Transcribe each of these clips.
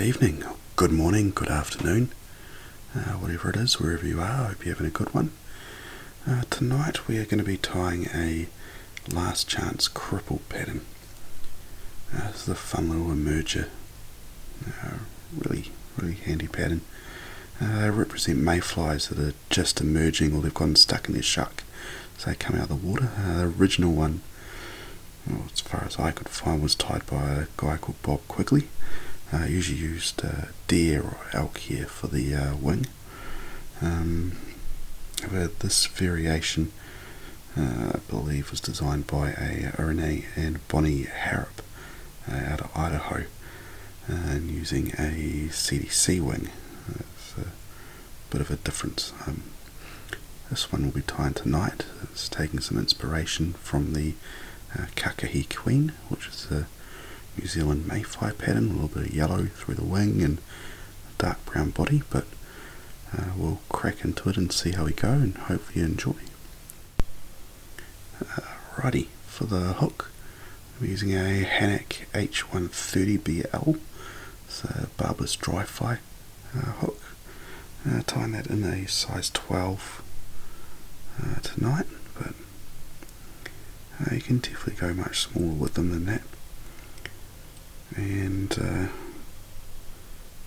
evening, good morning, good afternoon, whatever it is, wherever you are. I hope you're having a good one. Tonight we are going to be tying a last chance cripple pattern. This is a fun little emerger, really handy pattern. They represent mayflies that are just emerging, or they've gotten stuck in their shuck, so they come out of the water. The original one, well, as far as I could find, was tied by a guy called Bob Quigley. Usually used deer or elk hair for the wing. This variation, I believe, was designed by a Renee and Bonnie Harrop out of Idaho, and using a CDC wing. It's a bit of a difference. This one will be tying tonight. It's taking some inspiration from the Kakahi Queen, which is a New Zealand mayfly pattern, a little bit of yellow through the wing and a dark brown body, but we'll crack into it and see how we go, and hopefully you enjoy. Righty, for the hook, we're using a Hanak H130BL. It's a barbless dry fly hook. Tying that in a size 12 tonight, but you can definitely go much smaller with them than that. And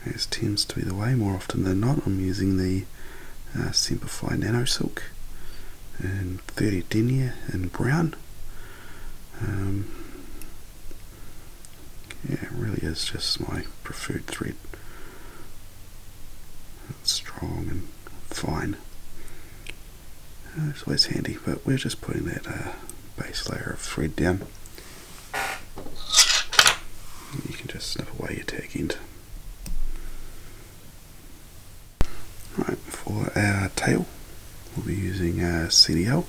as tends to be the way, more often than not, I'm using the Semperfli Nano silk in 30 denier in brown. Yeah, it really is just my preferred thread. It's strong and fine. It's always handy, but we're just putting that base layer of thread down. You can just snip away your tag end. Right, for our tail, we'll be using CDL.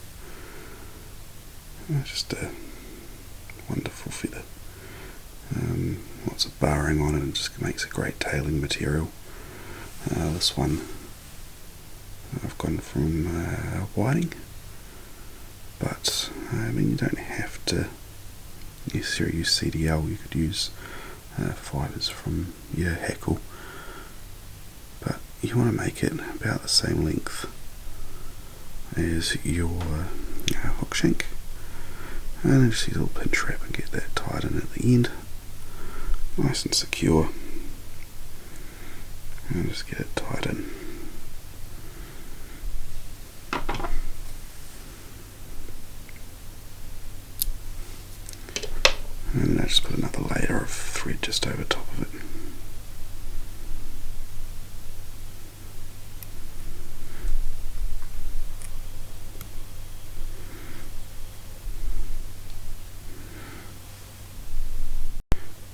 Just a wonderful feather. Lots of barring on it, and just makes a great tailing material. This one I've gone from whiting, but I mean, you don't have to necessarily use CDL. You could use fibres from your Hackle, but you want to make it about the same length as your hook shank, and then just use a little pinch wrap and get that tied in at the end, nice and secure, and just get it tied in. And then I just put another layer of thread just over top of it.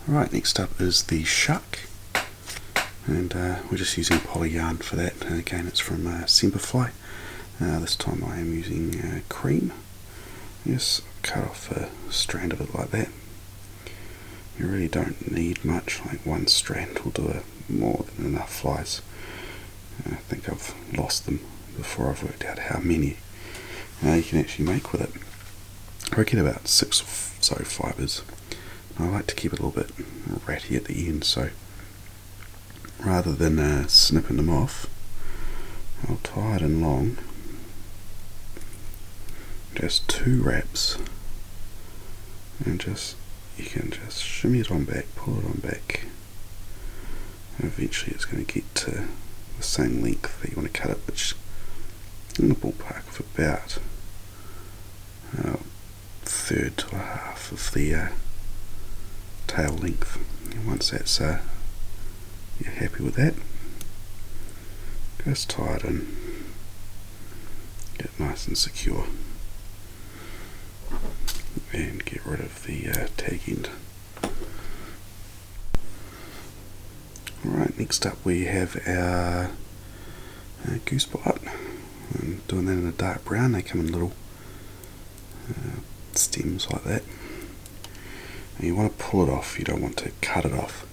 Alright, next up is the SHUCK, and we're just using poly yarn for that, and again it's from Semperfli. This time I am using cream. Just cut off a strand of it like that. You really don't need much, like one strand will do more than enough flies. I think I've lost them before I've worked out how many you can actually make with it. I get about 6 or so fibres. I like to keep it a little bit ratty at the end, so rather than snipping them off, I'll tie it in long, just 2 wraps, and you can just shimmy it on back, pull it on back, and eventually it's going to get to the same length that you want to cut it, which in the ballpark of about a third to a half of the tail length. And once that's you're happy with that, just tie it in, get it nice and secure, and get rid of the tag end. Alright, next up we have our Goose Biot. I'm doing that in a dark brown. They come in little stems like that. And you want to pull it off, you don't want to cut it off.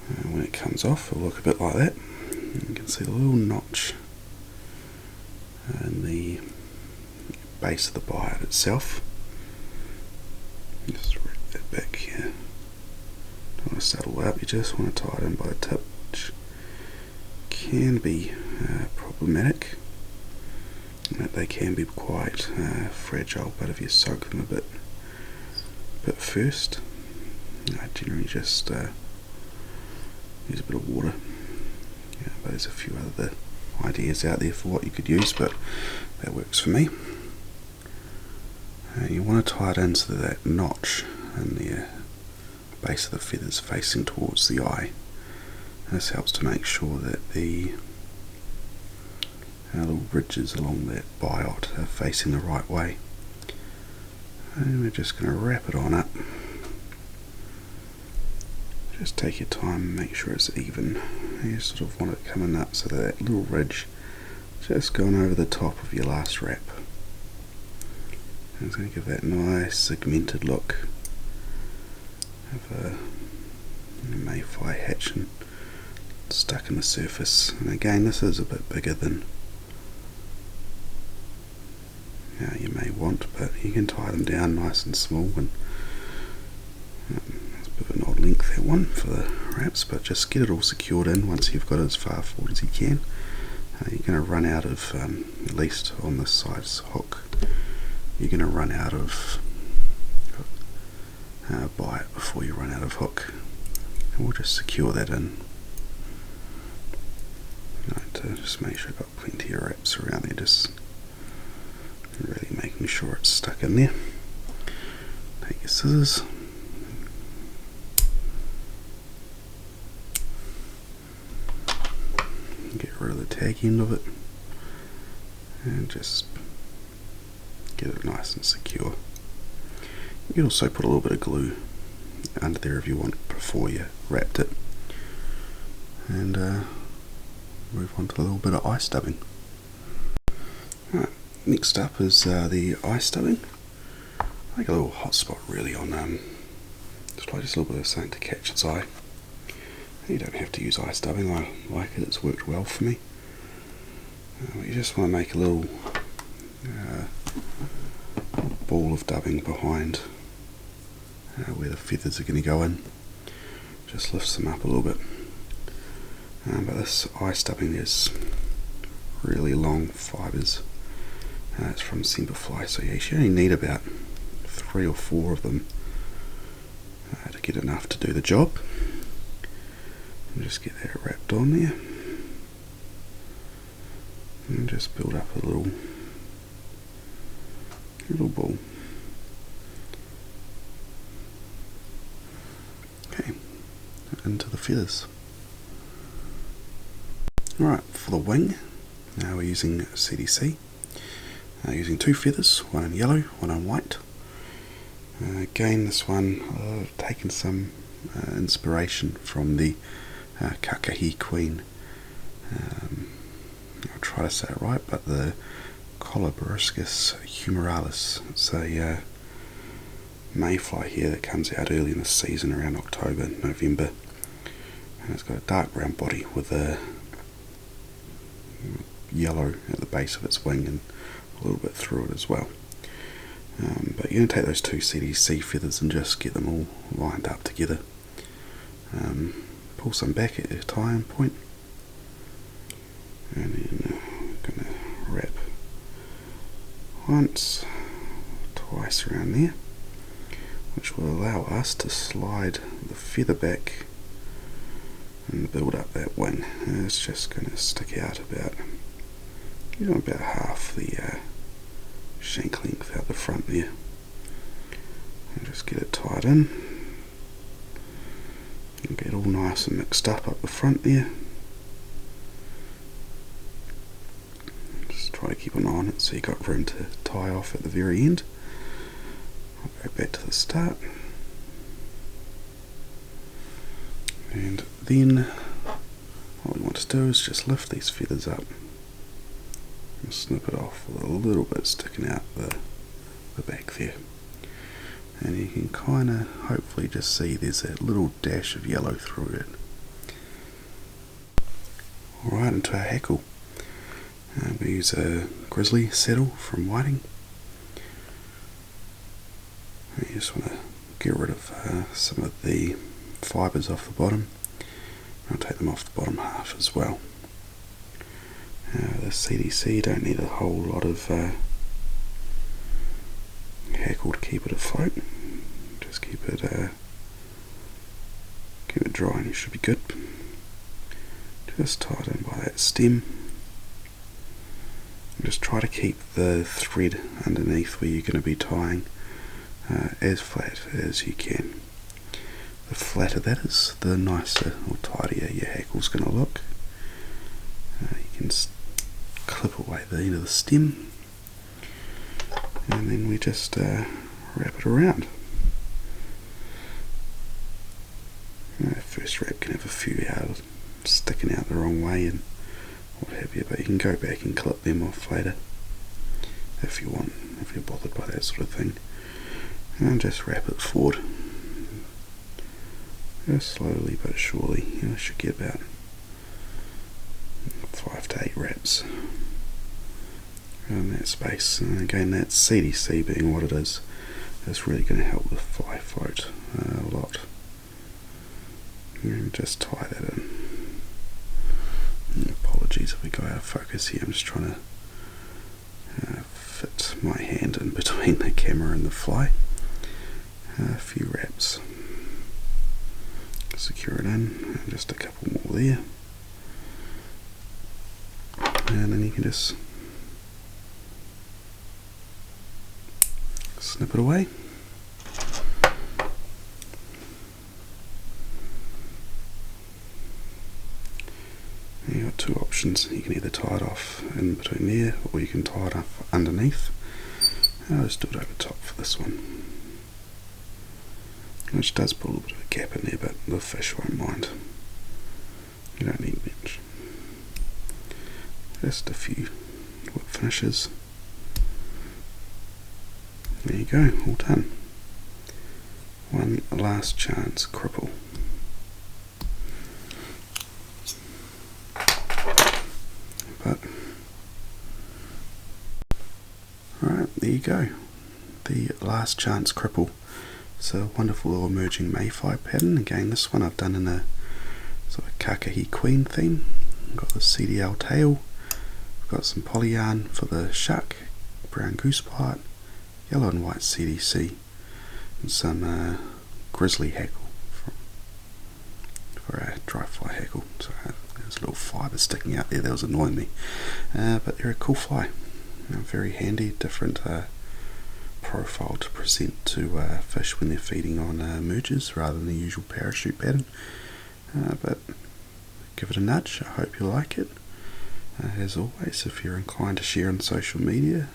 And when it comes off, it'll look a bit like that. You can see the little notch in the base of the Biot itself. Just wrap that back here. Don't want to settle up, you just want to tie it in by the tip, which can be problematic, and that they can be quite fragile, but if you soak them a bit first, I generally just use a bit of water. Yeah, but there's a few other ideas out there for what you could use, but that works for me. You want to tie it in so that notch in the base of the feathers facing towards the eye. This helps to make sure that the little ridges along that biot are facing the right way. And we're just going to wrap it on up. Just take your time and make sure it's even. You sort of want it coming up so that little ridge just going over the top of your last wrap. And it's going to give that nice segmented look of a mayfly hatching stuck in the surface. And again, this is a bit bigger than you may want, but you can tie them down nice and small, and it's a bit of an odd length, that one, for the wraps, but just get it all secured in once you've got it as far forward as you can. You're going to run out of, at least on this side's hook, you're going to run out of Biot before you run out of hook, and we'll just secure that in. To just make sure I've got plenty of wraps around there, just really making sure it's stuck in there. Take your scissors, get rid of the tag end of it, and just get it nice and secure. You can also put a little bit of glue under there if you want before you wrapped it, and move on to a little bit of eye stubbing. Right, next up is the eye stubbing. I like a little hot spot really on just a little bit of something to catch its eye. You don't have to use eye stubbing, I like it, it's worked well for me. You just want to make a little ball of dubbing behind where the feathers are going to go in. Just lifts them up a little bit. But this eye stubbing, there's really long fibres. It's from Semperfli, so you actually only need about 3 or 4 of them to get enough to do the job. And just get that wrapped on there, and just build up a little ball. Okay, into the feathers. Alright, for the wing, now we're using CDC. Using 2 feathers, one in yellow, one in white. Again, this one, I've taken some inspiration from the Kakahi Queen. I'll try to say it right, but the Colobriscus humoralis. It's a mayfly here that comes out early in the season, around October, November. And it's got a dark brown body with a yellow at the base of its wing and a little bit through it as well. But you're going to take those 2 CDC feathers and just get them all lined up together. Pull some back at your tying point, and then we're going to wrap once, twice around there, which will allow us to slide the feather back and build up that wing. And it's just going to stick out about half the shank length out the front there, and just get it tied in and get all nice and mixed up the front there. Just try to keep an eye on it so you got room to tie off at the very end. I'll go back to the start, and then what we want to do is just lift these feathers up and snip it off with a little bit sticking out the back there. And you can kind of hopefully just see there's that little dash of yellow through it. Alright, into our hackle. We use a grizzly saddle from whiting. You just want to get rid of some of the fibres off the bottom. I'll take them off the bottom half as well. The CDC, don't need a whole lot of hackle to keep it afloat. Just keep it dry and you should be good. Just tie it in by that stem. And just try to keep the thread underneath where you're going to be tying as flat as you can. The flatter that is, the nicer or tidier your hackle's going to look. You can clip away the end of the stem, and then we just wrap it around. First wrap can have a few out sticking out the wrong way and what have you, but you can go back and clip them off later if you want, if you're bothered by that sort of thing. And just wrap it forward. Just slowly but surely. You should get about 5 to 8 wraps in that space. And again, that CDC being what it is really going to help the fly float a lot. And just tie that in. Apologies if we go out of focus here, I'm just trying to fit my hand in between the camera and the fly. A few wraps. Secure it in, and just a couple more there. And then you can just snip it away. You've got two options. You can either tie it off in between there, or you can tie it up underneath. I'll just do it over top for this one, which does put a little bit of a gap in there, but the fish won't mind. You don't need much. Just a few whip finishes. There you go, all done. One last chance cripple. But alright, there you go. The last chance cripple. It's a wonderful little emerging mayfly pattern. Again, this one I've done in a sort of Kakahi Queen theme. I've got the CDL tail. I've got some poly yarn for the SHUCK, brown goose part, yellow and white CDC, and some grizzly hackle for a dry fly hackle. So there's a little fibre sticking out there that was annoying me, but they're a cool fly. Very handy, different profile to present to fish when they're feeding on mergers rather than the usual parachute pattern. But give it a nudge. I hope you like it. As always, if you're inclined to share on social media,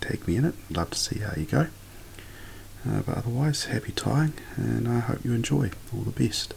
tag me in it. I'd love to see how you go. But otherwise, happy tying, and I hope you enjoy. All the best.